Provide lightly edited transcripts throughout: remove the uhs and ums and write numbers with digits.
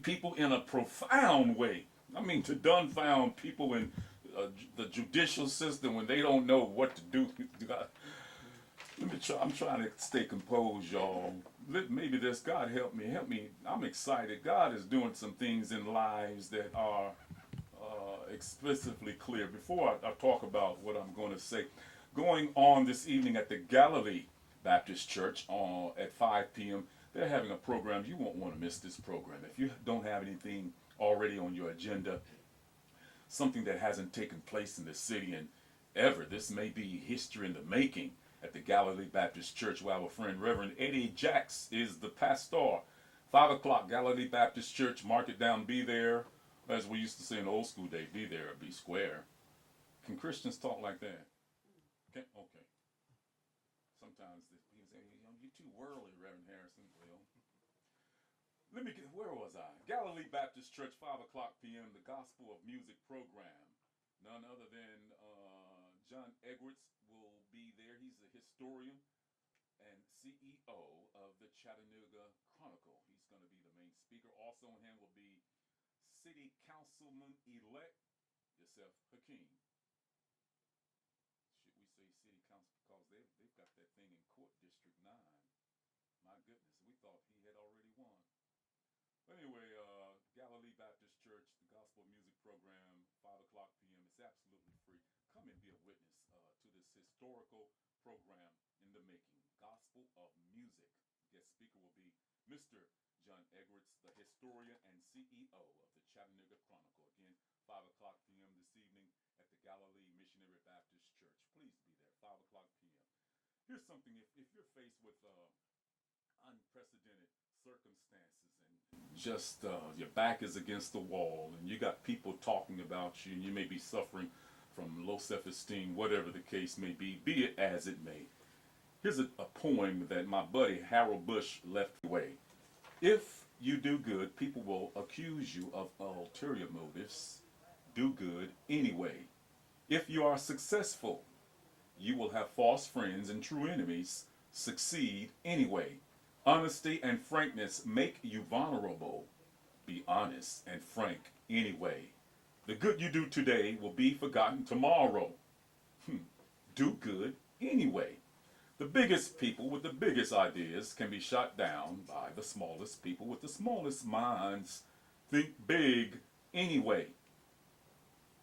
people in a profound way. I mean, to dumbfound people in the judicial system when they don't know what to do. Let me try. I'm trying to stay composed, y'all. Maybe this God help me. Help me. I'm excited. God is doing some things in lives that are explicitly clear. Before I talk about what I'm going to say, going on this evening at the Galilee Baptist Church at 5 p.m., they're having a program. You won't want to miss this program. If you don't have anything already on your agenda, something that hasn't taken place in the city and ever, this may be history in the making at the Galilee Baptist Church, where our friend Reverend Eddie Jacks is the pastor. 5 o'clock, Galilee Baptist Church. Mark it down. Be there. As we used to say in the old school day, be there or be square. Can Christians talk like that? Okay. Sometimes people say, you're too worldly, Reverend Harrison. Well, where was I? Galilee Baptist Church, 5 o'clock p.m., the Gospel of Music program. None other than John Edwards will be there. He's the historian and CEO of the Chattanooga Chronicle. He's going to be the main speaker. Also on hand will be City Councilman-elect Yusef Hakeem. Should we say City Council because they've got that thing in Court District 9. My goodness, we thought he had already won. But anyway, Galilee Baptist Church, the Gospel Music Program, 5 o'clock p.m. It's absolutely free. Come and be a witness to this historical program in the making. Gospel of Music. Guest speaker will be Mr. John Edwards, the historian and CEO of the Chattanooga Chronicle. Again, 5 o'clock p.m. this evening at the Galilee Missionary Baptist Church. Please be there, 5 o'clock p.m. Here's something, if you're faced with unprecedented circumstances and just your back is against the wall and you got people talking about you and you may be suffering from low self-esteem, whatever the case may be it as it may. Here's a poem that my buddy Harold Bush left away. If you do good, people will accuse you of ulterior motives. Do good anyway. If you are successful, you will have false friends and true enemies. Succeed anyway. Honesty and frankness make you vulnerable. Be honest and frank anyway. The good you do today will be forgotten tomorrow. Do good anyway. The biggest people with the biggest ideas can be shot down by the smallest people with the smallest minds. Think big anyway.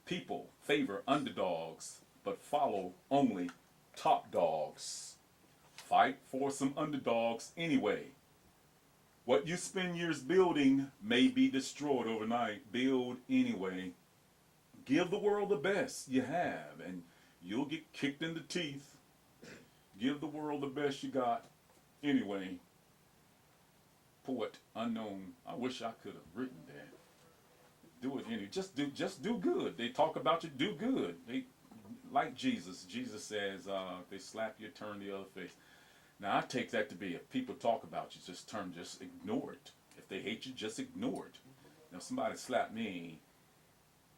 People favor underdogs, but follow only top dogs. Fight for some underdogs anyway. What you spend years building may be destroyed overnight. Build anyway. Give the world the best you have, and you'll get kicked in the teeth. Give the world the best you got anyway. Poet unknown. I wish I could have written that. Do it anyway. Just do good. They talk about you. Do good. They like Jesus. Jesus says, if they slap you, turn the other face. Now I take that to be if people talk about you, just ignore it. If they hate you, just ignore it. Now somebody slap me,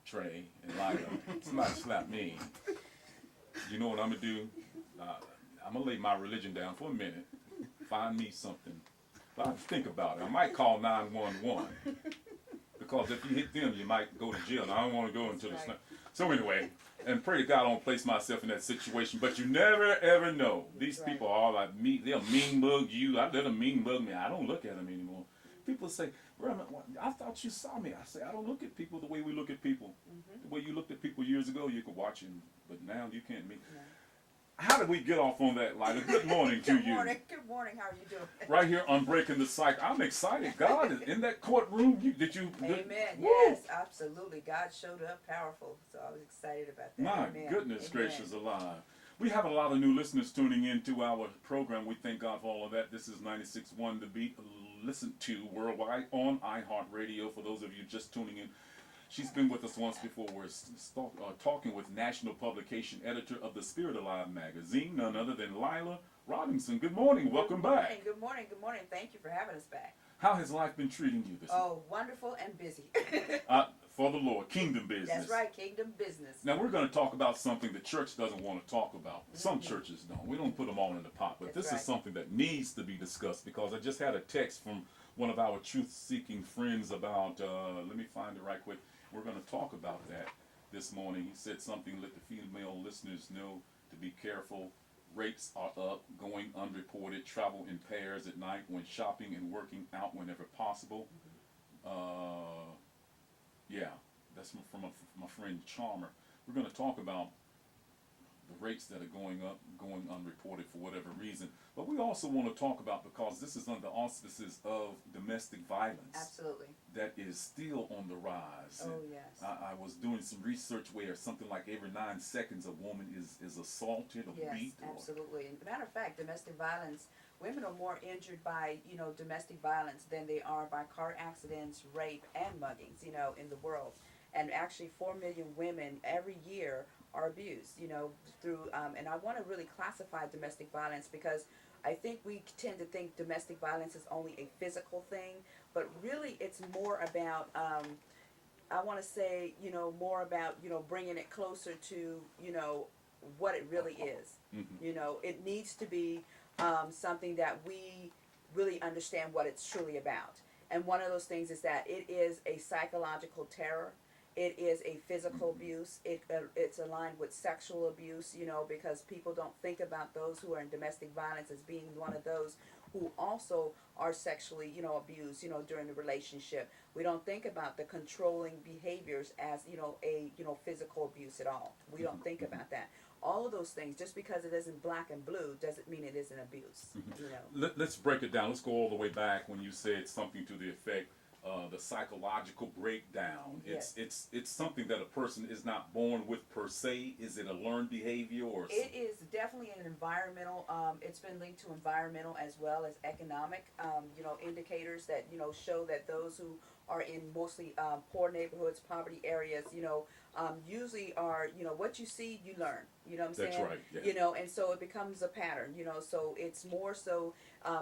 Trey and Lila. Somebody slap me. You know what I'm gonna do? I'm gonna lay my religion down for a minute. Find me something. But I think about it. I might call 911 because if you hit them, you might go to jail. And I don't want to go into the snap. So anyway, and pray to God I don't place myself in that situation. But you never ever know. These people are like me. They'll mean mug you. I let them mean mug me. I don't look at them anymore. People say, Reverend, I thought you saw me. I say, I don't look at people the way we look at people. The way you looked at people years ago, you could watch them, but now you can't meet. No. How did we get off on that, Lila? Good morning to you. Good morning. How are you doing? Right here on Breaking the Cycle. I'm excited. God is in that courtroom. Amen. Yes, absolutely. God showed up powerful, so I was excited about that. My Amen. goodness Amen. gracious alive. We have a lot of new listeners tuning into our program. We thank God for all of that. This is 96.1 The Beat, listened to worldwide on iHeart Radio. For those of you just tuning in, she's been with us once before. We're talking with national publication editor of the Spirit Alive magazine, none other than Lila Robinson. Good morning. Welcome back. Good morning. Thank you for having us back. How has life been treating you this week? Oh, wonderful and busy. For the Lord, kingdom business. That's right, kingdom business. Now we're going to talk about something the church doesn't want to talk about. Some churches don't. We don't put them all in the pot. But this is something that needs to be discussed because I just had a text from one of our truth-seeking friends about, let me find it right quick. We're going to talk about that this morning. He said something, let the female listeners know to be careful. Rates are up, going unreported, travel in pairs at night when shopping and working out whenever possible. Yeah, that's from my friend Charmer. We're going to talk about the rates that are going up, going unreported for whatever reason. But we also want to talk about, because this is under auspices of domestic violence. Absolutely. That is still on the rise. Oh, And yes. I was doing some research where something like every 9 seconds a woman is assaulted or Yes, beat. absolutely. And matter of fact, domestic violence, women are more injured by, domestic violence than they are by car accidents, rape, and muggings, in the world. And actually 4 million women every year are abused, through, and I want to really classify domestic violence, because I think we tend to think domestic violence is only a physical thing, but really it's more about, I want to say, more about, bringing it closer to, what it really is. It needs to be something that we really understand what it's truly about. And one of those things is that it is a psychological terror. It is a physical abuse. It's aligned with sexual abuse, because people don't think about those who are in domestic violence as being one of those who also are sexually, abused, during the relationship. We don't think about the controlling behaviors as, a, physical abuse at all. We don't think about that. All of those things, just because it isn't black and blue, doesn't mean it isn't abuse, Let's break it down. Let's go all the way back when you said something to the effect, the psychological breakdown. Yes. It's something that a person is not born with per se. Is it a learned behavior or? It is definitely an environmental. It's been linked to environmental as well as economic. Indicators that show that those who are in mostly poor neighborhoods, poverty areas, usually are what you see, you learn. You know what I'm saying? That's right. Yeah. And so it becomes a pattern. So it's more so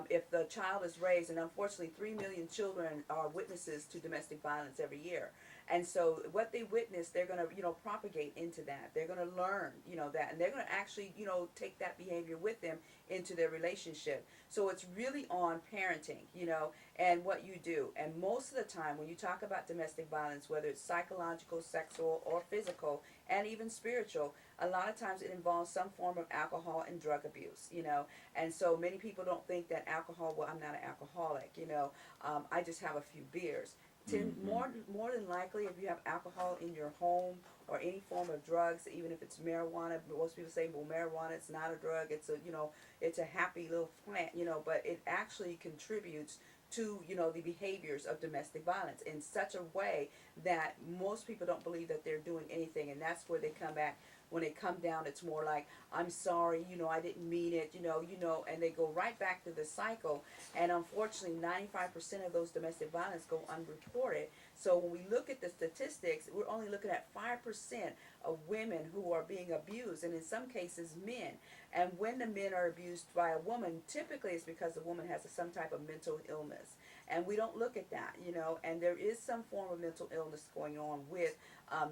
if the child is raised, and unfortunately, 3 million children are witnesses to domestic violence every year. And so what they witness, they're going to, propagate into that. They're going to learn, that, and they're going to actually, take that behavior with them into their relationship. So it's really on parenting, and what you do. And most of the time when you talk about domestic violence, whether it's psychological, sexual, or physical, and even spiritual, a lot of times it involves some form of alcohol and drug abuse, And so many people don't think that alcohol, well, I'm not an alcoholic, I just have a few beers. More than likely, if you have alcohol in your home or any form of drugs, even if it's marijuana, most people say, well, marijuana, it's not a drug, it's a, it's a happy little plant, but it actually contributes to, the behaviors of domestic violence in such a way that most people don't believe that they're doing anything. And that's where they come back. When they come down, it's more like, I'm sorry, I didn't mean it, and they go right back to the cycle. And unfortunately, 95% of those domestic violence go unreported. So when we look at the statistics, we're only looking at 5% of women who are being abused, and in some cases, men. And when the men are abused by a woman, typically it's because the woman has some type of mental illness. And we don't look at that, and there is some form of mental illness going on with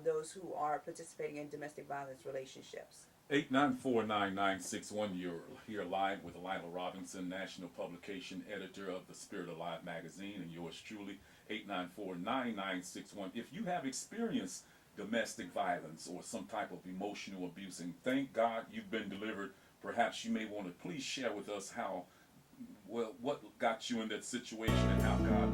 those who are participating in domestic violence relationships. 8949961. You're here live with Lila Robinson, national publication editor of the Spirit Alive magazine, and yours truly, 8949961. If you have experienced domestic violence or some type of emotional abuse, and thank God you've been delivered, perhaps you may want to please share with us how, well, what got you in that situation and how God